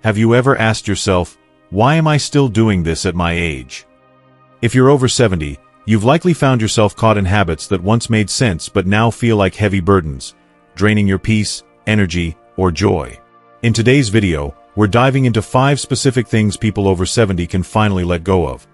Have you ever asked yourself, why am I still doing this at my age? If you're over 70, you've likely found yourself caught in habits that once made sense but now feel like heavy burdens, draining your peace, energy, or joy. In today's video, we're diving into 5 specific things people over 70 can finally let go of.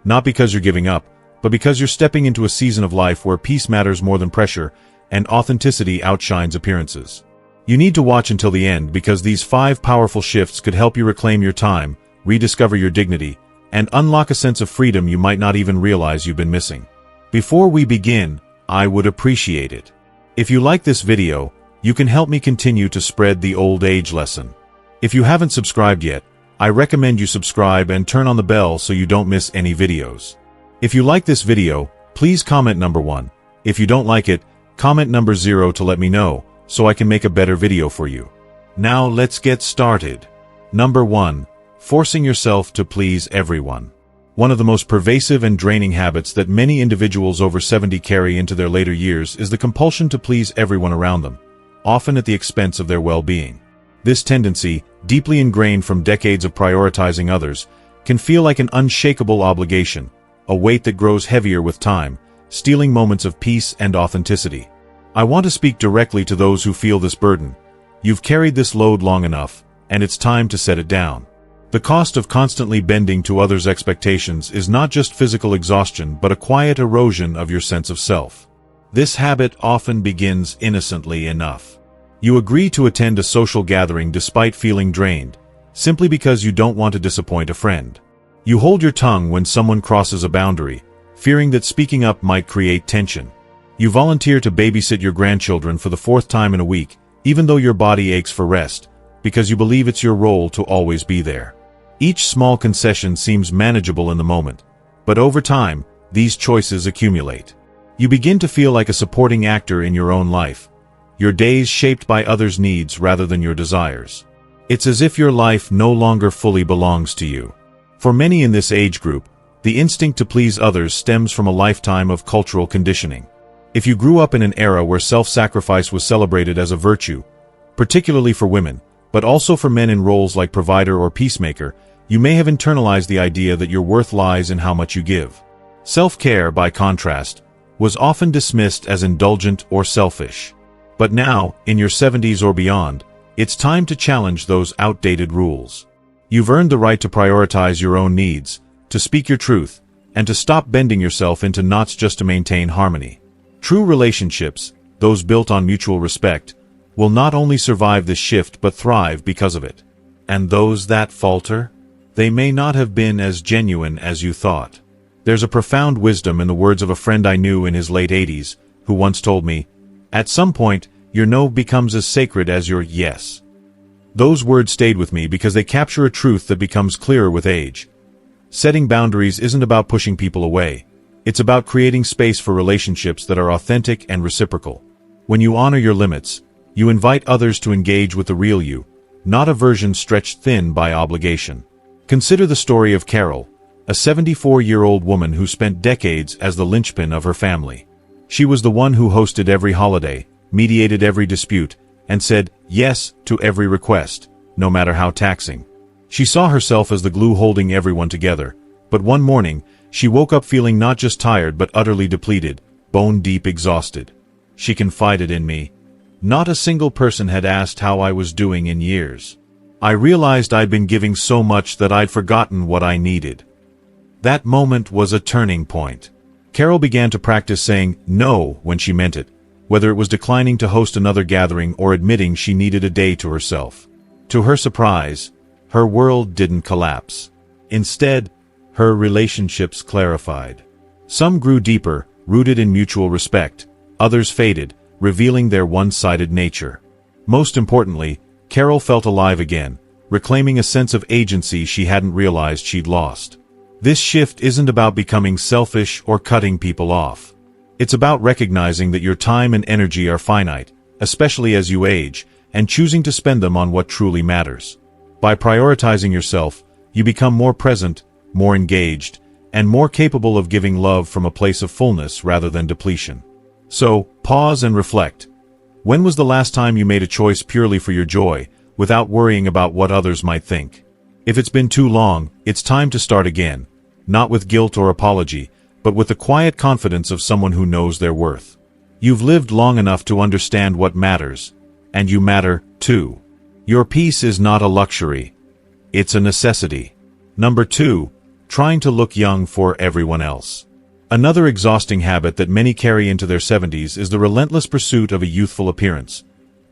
Not because you're giving up, but because you're stepping into a season of life where peace matters more than pressure and authenticity outshines appearances. You need to watch until the end because these 5 powerful shifts could help you reclaim your time, rediscover your dignity, and unlock a sense of freedom you might not even realize you've been missing. Before we begin, I would appreciate it if you like this video. You can help me continue to spread the old age lesson. If you haven't subscribed yet, I recommend you subscribe and turn on the bell so you don't miss any videos. If you like this video, please comment number 1. If you don't like it, comment number 0 to let me know, so I can make a better video for you. Now let's get started. Number 1. Forcing yourself to please everyone. One of the most pervasive and draining habits that many individuals over 70 carry into their later years is the compulsion to please everyone around them, often at the expense of their well-being. This tendency, deeply ingrained from decades of prioritizing others, can feel like an unshakable obligation, a weight that grows heavier with time, stealing moments of peace and authenticity. I want to speak directly to those who feel this burden. You've carried this load long enough, and it's time to set it down. The cost of constantly bending to others' expectations is not just physical exhaustion but a quiet erosion of your sense of self. This habit often begins innocently enough. You agree to attend a social gathering despite feeling drained, simply because you don't want to disappoint a friend. You hold your tongue when someone crosses a boundary, fearing that speaking up might create tension. You volunteer to babysit your grandchildren for the 4th time in a week, even though your body aches for rest, because you believe it's your role to always be there. Each small concession seems manageable in the moment, but over time, these choices accumulate. You begin to feel like a supporting actor in your own life, your days shaped by others' needs rather than your desires. It's as if your life no longer fully belongs to you. For many in this age group, the instinct to please others stems from a lifetime of cultural conditioning. If you grew up in an era where self-sacrifice was celebrated as a virtue, particularly for women, but also for men in roles like provider or peacemaker, you may have internalized the idea that your worth lies in how much you give. Self-care, by contrast, was often dismissed as indulgent or selfish. But now, in your 70s or beyond, it's time to challenge those outdated rules. You've earned the right to prioritize your own needs, to speak your truth, and to stop bending yourself into knots just to maintain harmony. True relationships, those built on mutual respect, will not only survive this shift but thrive because of it. And those that falter? They may not have been as genuine as you thought. There's a profound wisdom in the words of a friend I knew in his late 80s, who once told me, "At some point, your no becomes as sacred as your yes." Those words stayed with me because they capture a truth that becomes clearer with age. Setting boundaries isn't about pushing people away. It's about creating space for relationships that are authentic and reciprocal. When you honor your limits, you invite others to engage with the real you, not a version stretched thin by obligation. Consider the story of Carol, a 74-year-old woman who spent decades as the linchpin of her family. She was the one who hosted every holiday, mediated every dispute, and said yes to every request, no matter how taxing. She saw herself as the glue holding everyone together, but one morning, she woke up feeling not just tired but utterly depleted, bone-deep exhausted. She confided in me. Not a single person had asked how I was doing in years. I realized I'd been giving so much that I'd forgotten what I needed. That moment was a turning point. Carol began to practice saying no when she meant it, whether it was declining to host another gathering or admitting she needed a day to herself. To her surprise, her world didn't collapse. Instead, her relationships clarified. Some grew deeper, rooted in mutual respect. Others faded, revealing their one-sided nature. Most importantly, Carol felt alive again, reclaiming a sense of agency she hadn't realized she'd lost. This shift isn't about becoming selfish or cutting people off. It's about recognizing that your time and energy are finite, especially as you age, and choosing to spend them on what truly matters. By prioritizing yourself, you become more present, more engaged, and more capable of giving love from a place of fullness rather than depletion. So, pause and reflect. When was the last time you made a choice purely for your joy, without worrying about what others might think. If it's been too long, it's time to start again, not with guilt or apology, but with the quiet confidence of someone who knows their worth. You've lived long enough to understand what matters, and you matter, too. Your peace is not a luxury. It's a necessity. Number 2, trying to look young for everyone else. Another exhausting habit that many carry into their 70s is the relentless pursuit of a youthful appearance,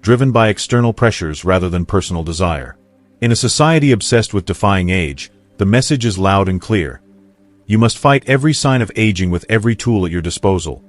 driven by external pressures rather than personal desire. In a society obsessed with defying age, the message is loud and clear. You must fight every sign of aging with every tool at your disposal.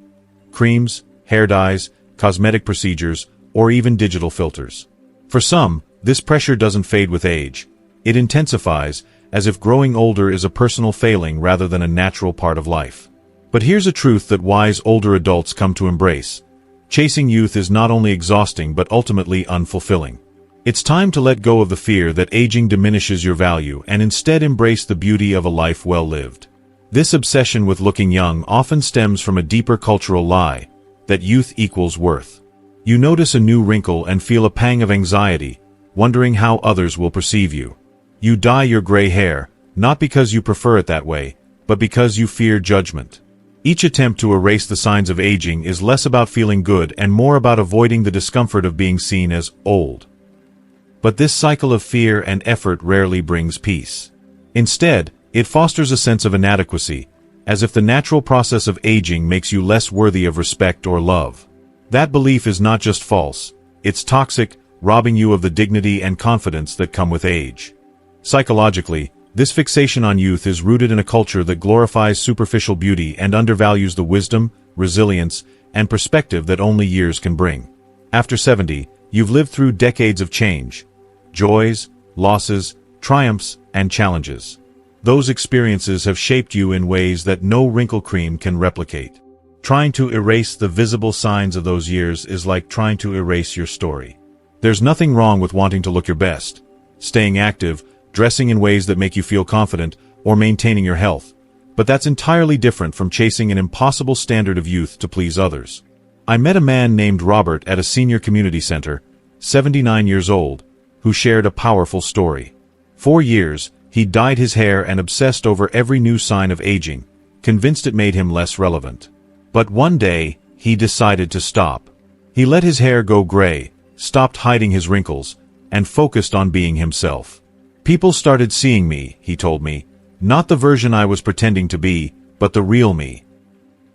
Creams, hair dyes, cosmetic procedures, or even digital filters. For some, this pressure doesn't fade with age. It intensifies, as if growing older is a personal failing rather than a natural part of life. But here's a truth that wise older adults come to embrace. Chasing youth is not only exhausting but ultimately unfulfilling. It's time to let go of the fear that aging diminishes your value and instead embrace the beauty of a life well lived. This obsession with looking young often stems from a deeper cultural lie, that youth equals worth. You notice a new wrinkle and feel a pang of anxiety, wondering how others will perceive you. You dye your gray hair, not because you prefer it that way, but because you fear judgment. Each attempt to erase the signs of aging is less about feeling good and more about avoiding the discomfort of being seen as old. But this cycle of fear and effort rarely brings peace. Instead, it fosters a sense of inadequacy, as if the natural process of aging makes you less worthy of respect or love. That belief is not just false, it's toxic, robbing you of the dignity and confidence that come with age. Psychologically, this fixation on youth is rooted in a culture that glorifies superficial beauty and undervalues the wisdom, resilience, and perspective that only years can bring. After 70, you've lived through decades of change. Joys, losses, triumphs, and challenges. Those experiences have shaped you in ways that no wrinkle cream can replicate. Trying to erase the visible signs of those years is like trying to erase your story. There's nothing wrong with wanting to look your best, staying active, dressing in ways that make you feel confident, or maintaining your health. But that's entirely different from chasing an impossible standard of youth to please others. I met a man named Robert at a senior community center, 79 years old, who shared a powerful story. For years, he dyed his hair and obsessed over every new sign of aging, convinced it made him less relevant. But one day, he decided to stop. He let his hair go gray, stopped hiding his wrinkles, and focused on being himself. People started seeing me, he told me, not the version I was pretending to be, but the real me.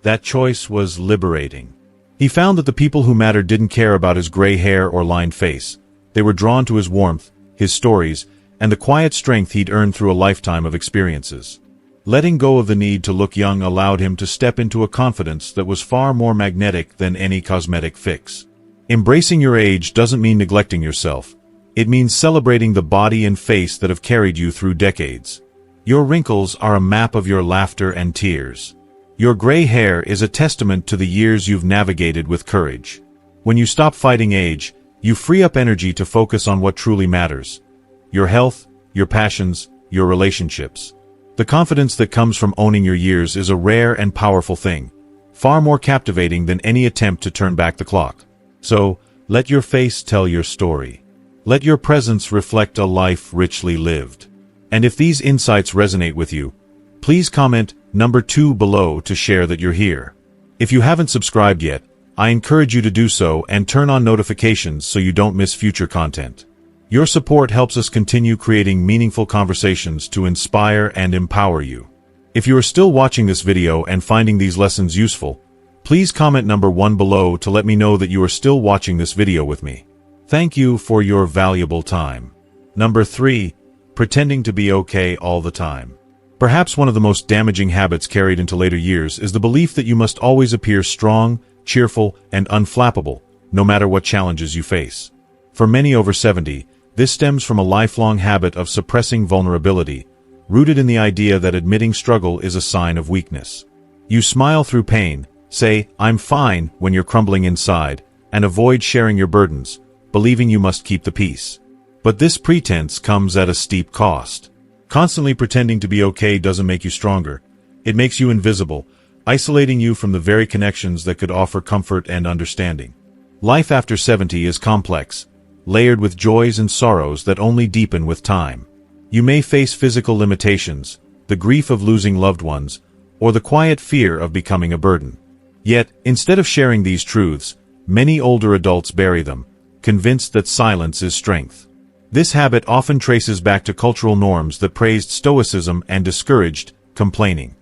That choice was liberating. He found that the people who mattered didn't care about his gray hair or lined face. They were drawn to his warmth, his stories, and the quiet strength he'd earned through a lifetime of experiences. Letting go of the need to look young allowed him to step into a confidence that was far more magnetic than any cosmetic fix. Embracing your age doesn't mean neglecting yourself. It means celebrating the body and face that have carried you through decades. Your wrinkles are a map of your laughter and tears. Your gray hair is a testament to the years you've navigated with courage. When you stop fighting age, you free up energy to focus on what truly matters. Your health, your passions, your relationships. The confidence that comes from owning your years is a rare and powerful thing, far more captivating than any attempt to turn back the clock. So, let your face tell your story. Let your presence reflect a life richly lived. And if these insights resonate with you, please comment number 2 below to share that you're here. If you haven't subscribed yet, I encourage you to do so and turn on notifications so you don't miss future content. Your support helps us continue creating meaningful conversations to inspire and empower you. If you are still watching this video and finding these lessons useful, please comment number 1 below to let me know that you are still watching this video with me. Thank you for your valuable time. Number 3, pretending to be okay all the time. Perhaps one of the most damaging habits carried into later years is the belief that you must always appear strong, cheerful, and unflappable, no matter what challenges you face. For many over 70, this stems from a lifelong habit of suppressing vulnerability, rooted in the idea that admitting struggle is a sign of weakness. You smile through pain, say, "I'm fine," when you're crumbling inside, and avoid sharing your burdens, believing you must keep the peace. But this pretense comes at a steep cost. Constantly pretending to be okay doesn't make you stronger. It makes you invisible, isolating you from the very connections that could offer comfort and understanding. Life after 70 is complex, layered with joys and sorrows that only deepen with time. You may face physical limitations, the grief of losing loved ones, or the quiet fear of becoming a burden. Yet, instead of sharing these truths, many older adults bury them, convinced that silence is strength. This habit often traces back to cultural norms that praised stoicism and discouraged complaining.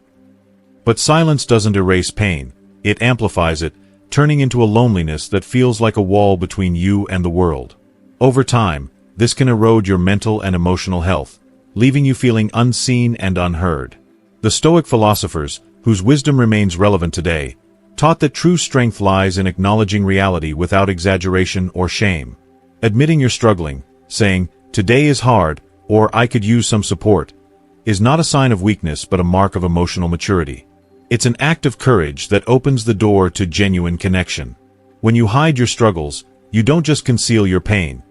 But silence doesn't erase pain, it amplifies it, turning into a loneliness that feels like a wall between you and the world. Over time, this can erode your mental and emotional health, leaving you feeling unseen and unheard. The Stoic philosophers, whose wisdom remains relevant today, taught that true strength lies in acknowledging reality without exaggeration or shame. Admitting you're struggling, saying, "Today is hard," or "I could use some support," is not a sign of weakness but a mark of emotional maturity. It's an act of courage that opens the door to genuine connection. When you hide your struggles, you don't just conceal your pain.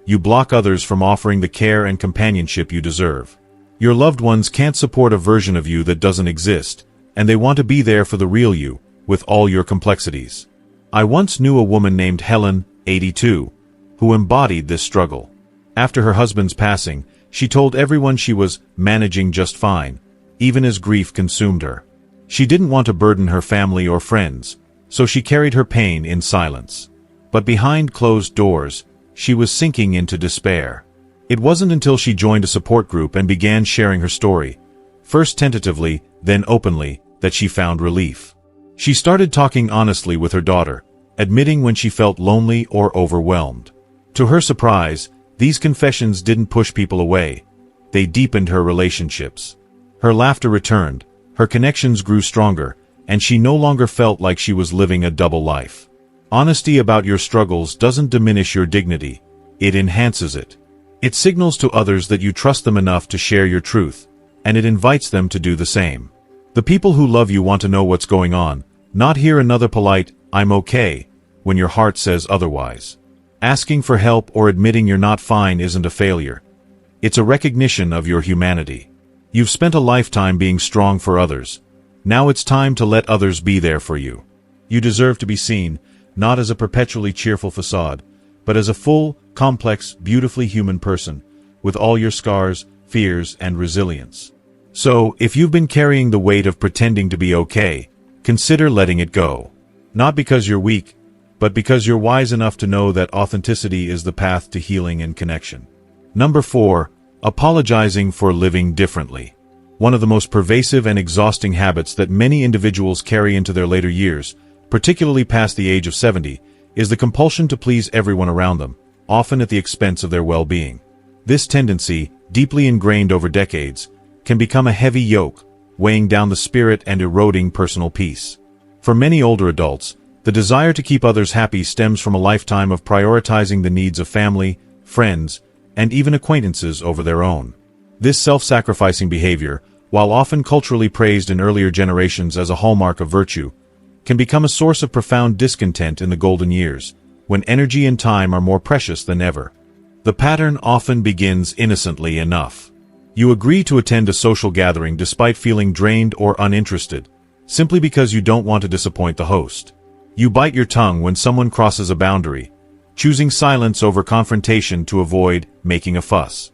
You block others from offering the care and companionship you deserve. Your loved ones can't support a version of you that doesn't exist, and they want to be there for the real you, with all your complexities. I once knew a woman named Helen, 82, who embodied this struggle. After her husband's passing, she told everyone she was managing just fine, even as grief consumed her. She didn't want to burden her family or friends, so she carried her pain in silence. But behind closed doors, she was sinking into despair. It wasn't until she joined a support group and began sharing her story, first tentatively, then openly, that she found relief. She started talking honestly with her daughter, admitting when she felt lonely or overwhelmed. To her surprise, these confessions didn't push people away. They deepened her relationships. Her laughter returned, her connections grew stronger, and she no longer felt like she was living a double life. Honesty about your struggles doesn't diminish your dignity, it enhances it. It signals to others that you trust them enough to share your truth, and it invites them to do the same. The people who love you want to know what's going on, not hear another polite, "I'm okay," when your heart says otherwise. Asking for help or admitting you're not fine isn't a failure. It's a recognition of your humanity. You've spent a lifetime being strong for others. Now it's time to let others be there for you. You deserve to be seen, not as a perpetually cheerful facade, but as a full, complex, beautifully human person, with all your scars, fears, and resilience. So, if you've been carrying the weight of pretending to be okay, consider letting it go. Not because you're weak, but because you're wise enough to know that authenticity is the path to healing and connection. Number 4. Apologizing for living differently. One of the most pervasive and exhausting habits that many individuals carry into their later years, particularly past the age of 70, is the compulsion to please everyone around them, often at the expense of their well-being. This tendency, deeply ingrained over decades, can become a heavy yoke, weighing down the spirit and eroding personal peace. For many older adults, the desire to keep others happy stems from a lifetime of prioritizing the needs of family, friends, and even acquaintances over their own. This self-sacrificing behavior, while often culturally praised in earlier generations as a hallmark of virtue, can become a source of profound discontent in the golden years, when energy and time are more precious than ever. The pattern often begins innocently enough. You agree to attend a social gathering despite feeling drained or uninterested, simply because you don't want to disappoint the host. You bite your tongue when someone crosses a boundary, choosing silence over confrontation to avoid making a fuss.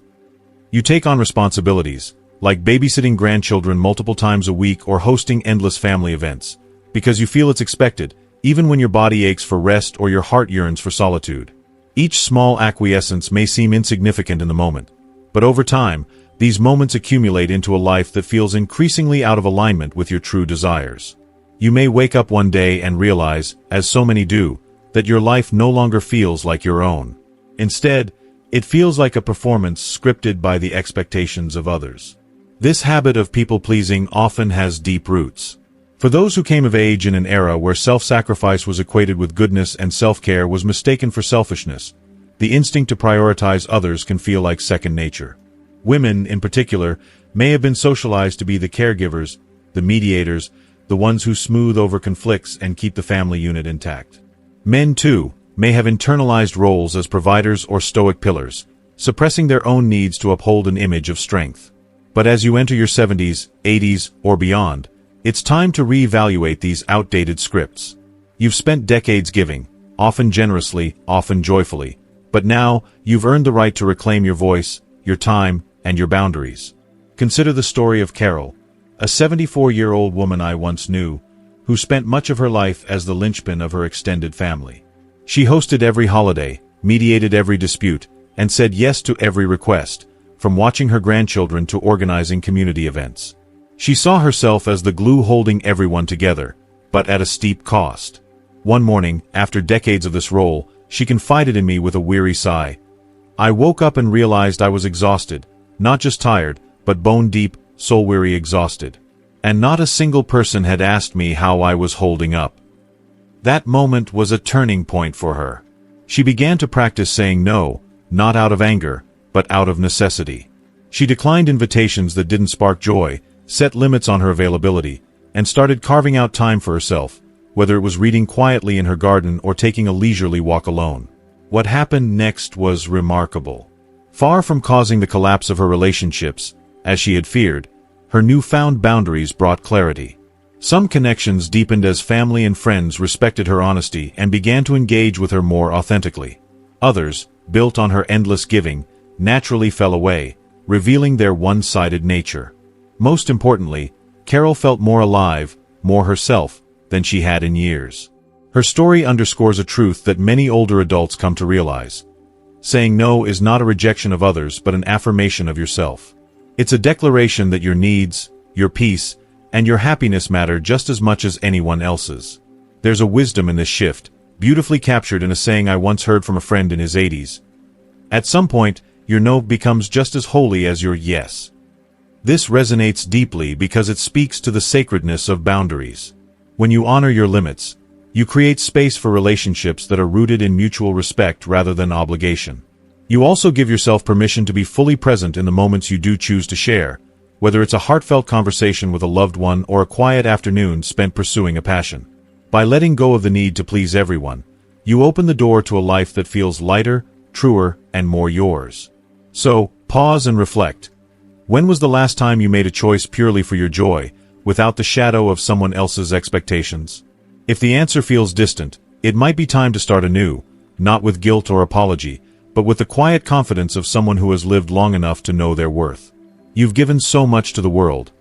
You take on responsibilities, like babysitting grandchildren multiple times a week or hosting endless family events, because you feel it's expected, even when your body aches for rest or your heart yearns for solitude. Each small acquiescence may seem insignificant in the moment, but over time, these moments accumulate into a life that feels increasingly out of alignment with your true desires. You may wake up one day and realize, as so many do, that your life no longer feels like your own. Instead, it feels like a performance scripted by the expectations of others. This habit of people-pleasing often has deep roots. For those who came of age in an era where self-sacrifice was equated with goodness and self-care was mistaken for selfishness, the instinct to prioritize others can feel like second nature. Women, in particular, may have been socialized to be the caregivers, the mediators, the ones who smooth over conflicts and keep the family unit intact. Men, too, may have internalized roles as providers or stoic pillars, suppressing their own needs to uphold an image of strength. But as you enter your 70s, 80s, or beyond, it's time to reevaluate these outdated scripts. You've spent decades giving, often generously, often joyfully, But now, you've earned the right to reclaim your voice, your time, and your boundaries. Consider the story of Carol, a 74-year-old woman I once knew, who spent much of her life as the linchpin of her extended family. She hosted every holiday, mediated every dispute, and said yes to every request, from watching her grandchildren to organizing community events. She saw herself as the glue holding everyone together, but at a steep cost. One morning, after decades of this role, she confided in me with a weary sigh. I woke up and realized I was exhausted, not just tired, but bone-deep, soul-weary exhausted. And not a single person had asked me how I was holding up. That moment was a turning point for her. She began to practice saying no, not out of anger, but out of necessity. She declined invitations that didn't spark joy, set limits on her availability, and started carving out time for herself, whether it was reading quietly in her garden or taking a leisurely walk alone. What happened next was remarkable. Far from causing the collapse of her relationships, as she had feared, her newfound boundaries brought clarity. Some connections deepened as family and friends respected her honesty and began to engage with her more authentically. Others, built on her endless giving, naturally fell away, revealing their one-sided nature. Most importantly, Carol felt more alive, more herself, than she had in years. Her story underscores a truth that many older adults come to realize. Saying no is not a rejection of others but an affirmation of yourself. It's a declaration that your needs, your peace, and your happiness matter just as much as anyone else's. There's a wisdom in this shift, beautifully captured in a saying I once heard from a friend in his 80s. At some point, your no becomes just as holy as your yes. This resonates deeply because it speaks to the sacredness of boundaries. When you honor your limits, you create space for relationships that are rooted in mutual respect rather than obligation. You also give yourself permission to be fully present in the moments you do choose to share, whether it's a heartfelt conversation with a loved one or a quiet afternoon spent pursuing a passion. By letting go of the need to please everyone, you open the door to a life that feels lighter, truer, and more yours. So, pause and reflect. When was the last time you made a choice purely for your joy, without the shadow of someone else's expectations? If the answer feels distant, it might be time to start anew, not with guilt or apology, but with the quiet confidence of someone who has lived long enough to know their worth. You've given so much to the world.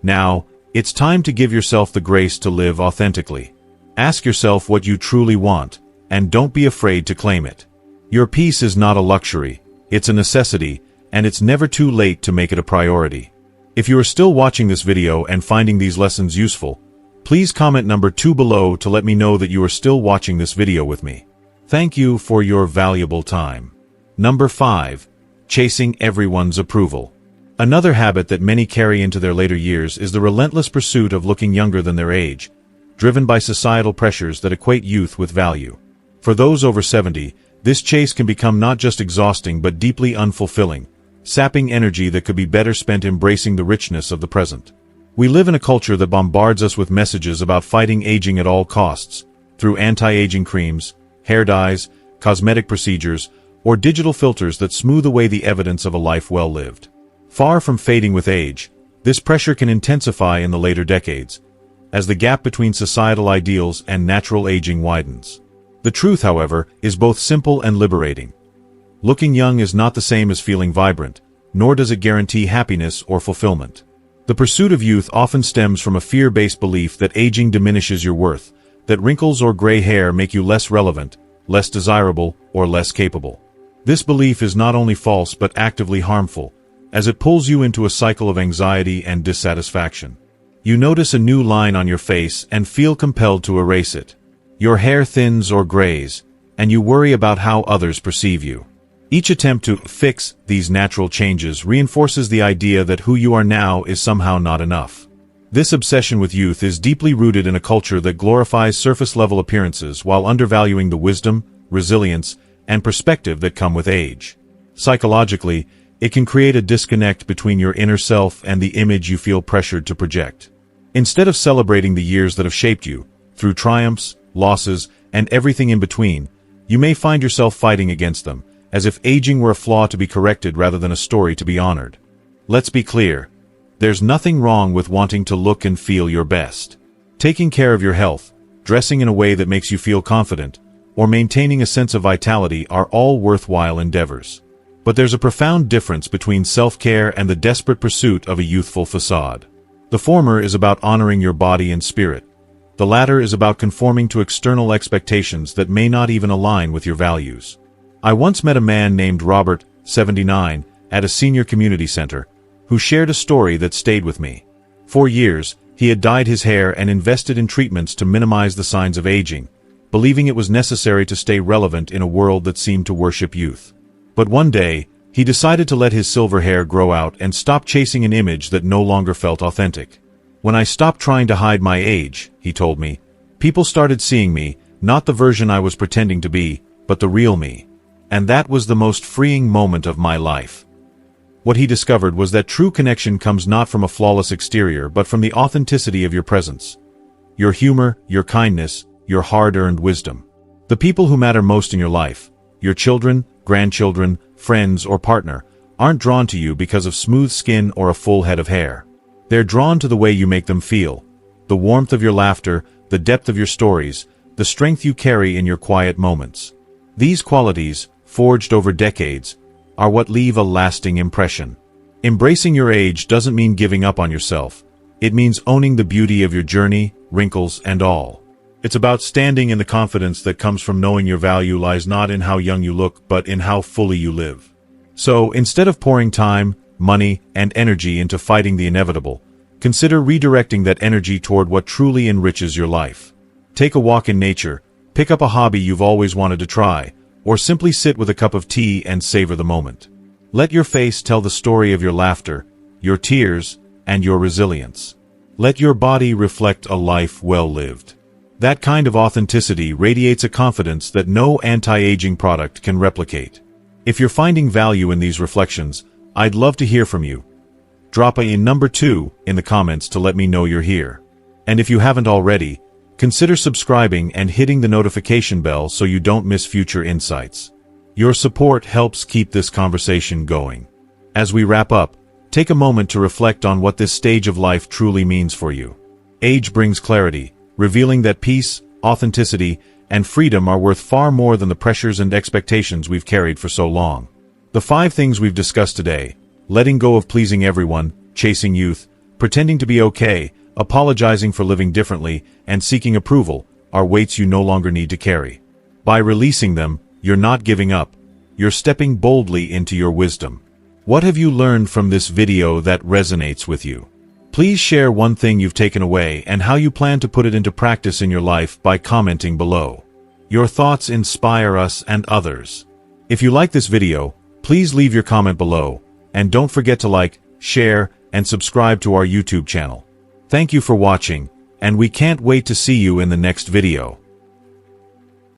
Now, it's time to give yourself the grace to live authentically. Ask yourself what you truly want, and don't be afraid to claim it. Your peace is not a luxury, it's a necessity, and it's never too late to make it a priority. If you are still watching this video and finding these lessons useful, please comment number 2 below to let me know that you are still watching this video with me. Thank you for your valuable time. Number 5. Chasing everyone's approval. Another habit that many carry into their later years is the relentless pursuit of looking younger than their age, driven by societal pressures that equate youth with value. For those over 70, this chase can become not just exhausting but deeply unfulfilling, sapping energy that could be better spent embracing the richness of the present. We live in a culture that bombards us with messages about fighting aging at all costs, through anti-aging creams, hair dyes, cosmetic procedures, or digital filters that smooth away the evidence of a life well lived. Far from fading with age, this pressure can intensify in the later decades, as the gap between societal ideals and natural aging widens. The truth, however, is both simple and liberating. Looking young is not the same as feeling vibrant, nor does it guarantee happiness or fulfillment. The pursuit of youth often stems from a fear-based belief that aging diminishes your worth, that wrinkles or gray hair make you less relevant, less desirable, or less capable. This belief is not only false but actively harmful, as it pulls you into a cycle of anxiety and dissatisfaction. You notice a new line on your face and feel compelled to erase it. Your hair thins or grays, and you worry about how others perceive you. Each attempt to fix these natural changes reinforces the idea that who you are now is somehow not enough. This obsession with youth is deeply rooted in a culture that glorifies surface-level appearances while undervaluing the wisdom, resilience, and perspective that come with age. Psychologically, it can create a disconnect between your inner self and the image you feel pressured to project. Instead of celebrating the years that have shaped you, through triumphs, losses, and everything in between, you may find yourself fighting against them, as if aging were a flaw to be corrected rather than a story to be honored. Let's be clear. There's nothing wrong with wanting to look and feel your best. Taking care of your health, dressing in a way that makes you feel confident, or maintaining a sense of vitality are all worthwhile endeavors. But there's a profound difference between self-care and the desperate pursuit of a youthful facade. The former is about honoring your body and spirit. The latter is about conforming to external expectations that may not even align with your values. I once met a man named Robert, 79, at a senior community center, who shared a story that stayed with me. For years, he had dyed his hair and invested in treatments to minimize the signs of aging, believing it was necessary to stay relevant in a world that seemed to worship youth. But one day, he decided to let his silver hair grow out and stop chasing an image that no longer felt authentic. When I stopped trying to hide my age, he told me, people started seeing me, not the version I was pretending to be, but the real me. And that was the most freeing moment of my life. What he discovered was that true connection comes not from a flawless exterior but from the authenticity of your presence. Your humor, your kindness, your hard-earned wisdom. The people who matter most in your life, your children, grandchildren, friends, or partner, aren't drawn to you because of smooth skin or a full head of hair. They're drawn to the way you make them feel, the warmth of your laughter, the depth of your stories, the strength you carry in your quiet moments. These qualities, forged over decades, are what leave a lasting impression. Embracing your age doesn't mean giving up on yourself. It means owning the beauty of your journey, wrinkles, and all. It's about standing in the confidence that comes from knowing your value lies not in how young you look, but in how fully you live. So, instead of pouring time, money, and energy into fighting the inevitable, consider redirecting that energy toward what truly enriches your life. Take a walk in nature, pick up a hobby you've always wanted to try, or simply sit with a cup of tea and savor the moment. Let your face tell the story of your laughter, your tears, and your resilience. Let your body reflect a life well lived. That kind of authenticity radiates a confidence that no anti-aging product can replicate. If you're finding value in these reflections, I'd love to hear from you. Drop a number 2 in the comments to let me know you're here. And if you haven't already, consider subscribing and hitting the notification bell so you don't miss future insights. Your support helps keep this conversation going. As we wrap up, take a moment to reflect on what this stage of life truly means for you. Age brings clarity, revealing that peace, authenticity, and freedom are worth far more than the pressures and expectations we've carried for so long. The 5 things we've discussed today, letting go of pleasing everyone, chasing youth, pretending to be okay, apologizing for living differently, and seeking approval, are weights you no longer need to carry. By releasing them, you're not giving up. You're stepping boldly into your wisdom. What have you learned from this video that resonates with you? Please share one thing you've taken away and how you plan to put it into practice in your life by commenting below. Your thoughts inspire us and others. If you like this video, please leave your comment below, and don't forget to like, share, and subscribe to our YouTube channel. Thank you for watching, and we can't wait to see you in the next video.